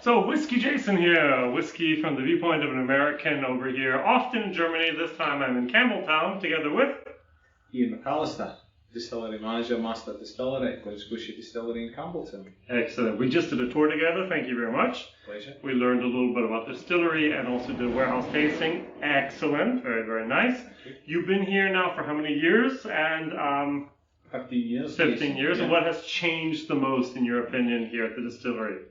So, Whiskey Jason here, whiskey from the viewpoint of an American over here, often in Germany. This time I'm in Campbelltown together with Ian McAllister, Distillery Manager, Master Distillery, Glen Scotia Distillery in Campbelltown. Excellent. We just did a tour together. Thank you very much. Pleasure. We learned a little bit about the distillery and also did warehouse tasting. Excellent. Very, very nice. You've been here now for how many years? And 15 years. 15 years. Yeah. And what has changed the most, in your opinion, here at the distillery?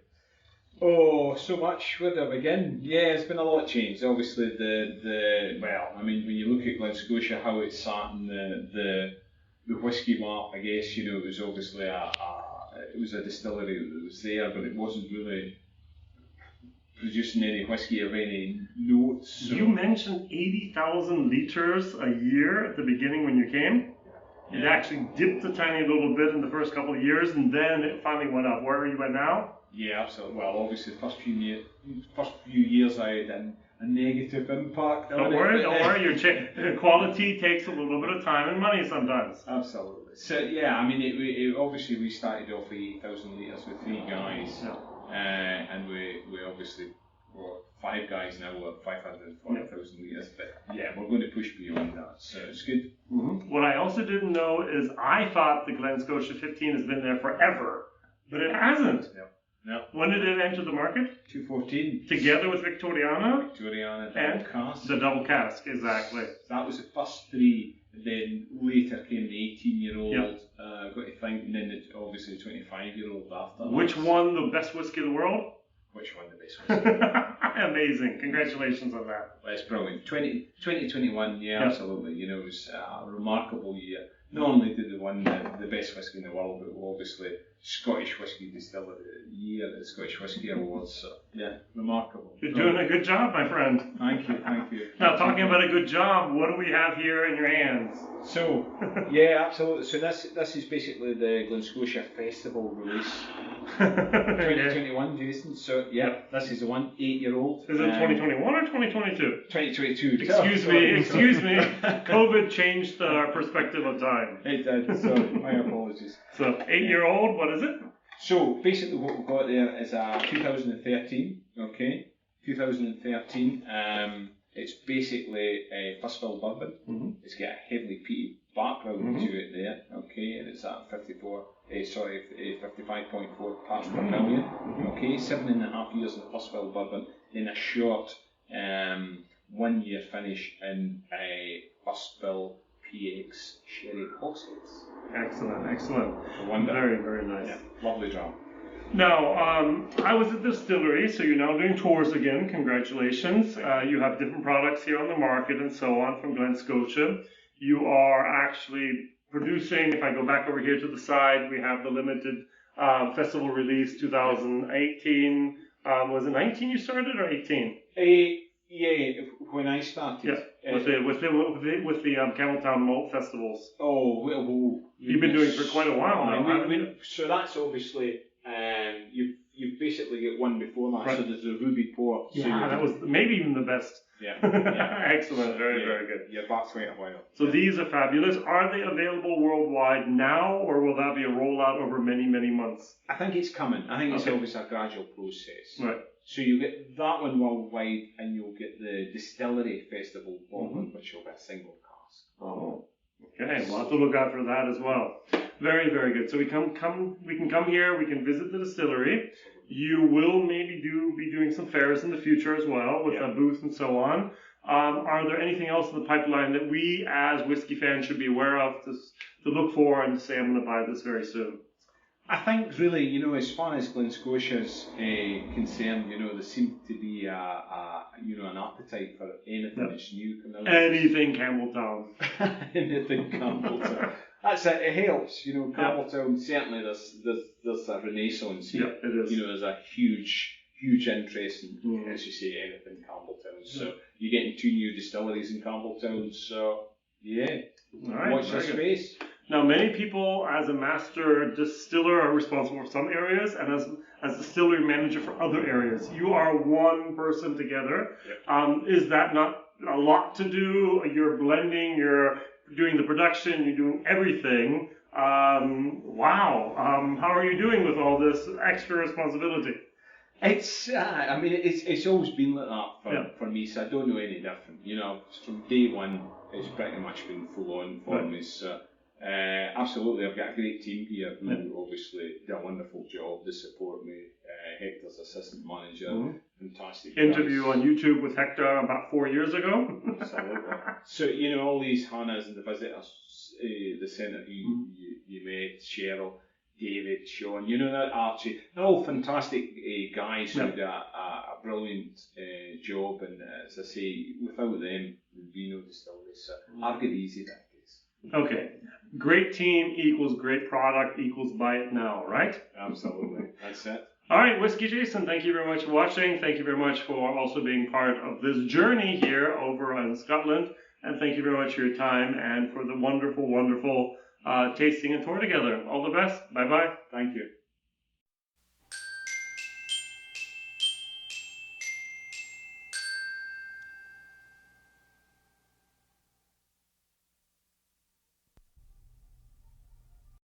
Oh, so much. Where do I begin? Yeah, it's been a lot of change. Obviously, when you look at Glen Scotia, how it's sat in the whisky map, I guess, it was obviously it was a distillery that was there, but it wasn't really producing any whisky of any note. So. You mentioned 80,000 liters a year at the beginning when you came. It actually dipped a tiny little bit in the first couple of years, and then it finally went up. Where are you at now? Yeah, absolutely. Well, obviously, the first few years I had a negative impact. Don't worry. Your quality takes a little bit of time and money sometimes. Absolutely. So yeah, it obviously we started off with 8,000 litres with 3 guys, and we obviously we're 5 guys now. We're 540,000 litres, but yeah, we're going to push beyond that. So it's good. Mm-hmm. What I also didn't know is I thought the Glen Scotia 15 has been there forever, but it hasn't. No. When did it enter the market? 2014. Together with Victoriana? Victoriana and double cask. The double cask, exactly. That was the first 3. Then later came the 18-year-old. Got to think, and then obviously the 25-year-old after. Which won the best whiskey in the world? Which won the best whiskey? Amazing. Congratulations on that. Well, it's brilliant. 2021, absolutely. It was a remarkable year. Not only did they win the best whiskey in the world, but obviously Scottish Whisky Distiller of the Year at the Scottish Whisky Awards. So, yeah, remarkable. You're doing a good job, my friend. Thank you. Now, talking about a good job, what do we have here in your hands? So, yeah, absolutely. So this is basically the Glen Scotia Festival release. 2021, Jason. So, this is the one, 8-year-old. Is it 2021 or 2022? 2022. Excuse me. COVID changed our perspective of time. It did, so my apologies. So, 8-year-old, what is it? So, basically what we've got there is a 2013, okay? 2013, it's basically a first fill bourbon. Mm-hmm. It's got a heavily peated background to it there, okay? And it's at 55.4 parts per million, okay? 7.5 years in the first fill bourbon, then a short 1 year finish in a first fill PX sherry hogsheads. Excellent. Very, very nice. Yeah, lovely job. Now, I was at the distillery, so you're now doing tours again. Congratulations. You have different products here on the market and so on from Glen Scotia. You are actually producing, if I go back over here to the side, we have the limited festival release 2018. Was it 19 you started or 18? Yeah, when I started. Yeah, with the Campbelltown Malt Festivals. Oh, well, you've been doing it for quite a while now. So that's obviously, you've basically got one before that. Right. So there's the Ruby Port. Yeah, that was maybe even the best. Yeah. Excellent. Very, very good. Yeah, that's quite a while. So these are fabulous. Are they available worldwide now, or will that be a rollout over many, many months? I think it's coming. I think it's always a gradual process. Right. So you get that one worldwide, and you'll get the Distillery Festival bourbon, which will be a single cask. Oh, okay. We'll have to look out for that as well. Very, very good. So we can come here. We can visit the distillery. You will maybe be doing some fairs in the future as well with a booth and so on. Are there anything else in the pipeline that we as whiskey fans should be aware of to look for and to say, I'm going to buy this very soon? I think really, as far as Glen Scotia's concerned, there seems to be an appetite for anything that's new. Anything Campbelltown. Anything Campbelltown. That's it. It helps, Campbelltown. Certainly, there's a renaissance here. Yeah, it is. There's a huge interest in, as you say, anything Campbelltown. So you're getting 2 new distilleries in Campbelltown. So watch your space. Now, many people, as a master distiller, are responsible for some areas, and as distillery manager for other areas. You are one person together. Yep. Is that not a lot to do? You're blending. You're doing the production. You're doing everything. Wow. How are you doing with all this extra responsibility? I mean, it's always been like that Yeah. for me, so I don't know any different. You know, from day one, it's pretty much been full on for me. So, absolutely, I've got a great team here who obviously do a wonderful job. They support me. Hector's assistant manager, fantastic. Interview guys. on YouTube with Hector about 4 years ago. Absolutely. So, you know, all these Hannahs and the visitors, the centre who you met, Cheryl, David, Sean, you know that Archie, they're all fantastic guys who do a brilliant job, and as I say, without them, there'd be no distillery. So I've got easy that case. Okay. Great team equals great product equals buy it now, right? Absolutely. That's it. All right, Whiskey Jason, thank you very much for watching. Thank you very much for also being part of this journey here over in Scotland. And thank you very much for your time and for the wonderful, wonderful tasting and tour together. All the best. Bye-bye. Thank you.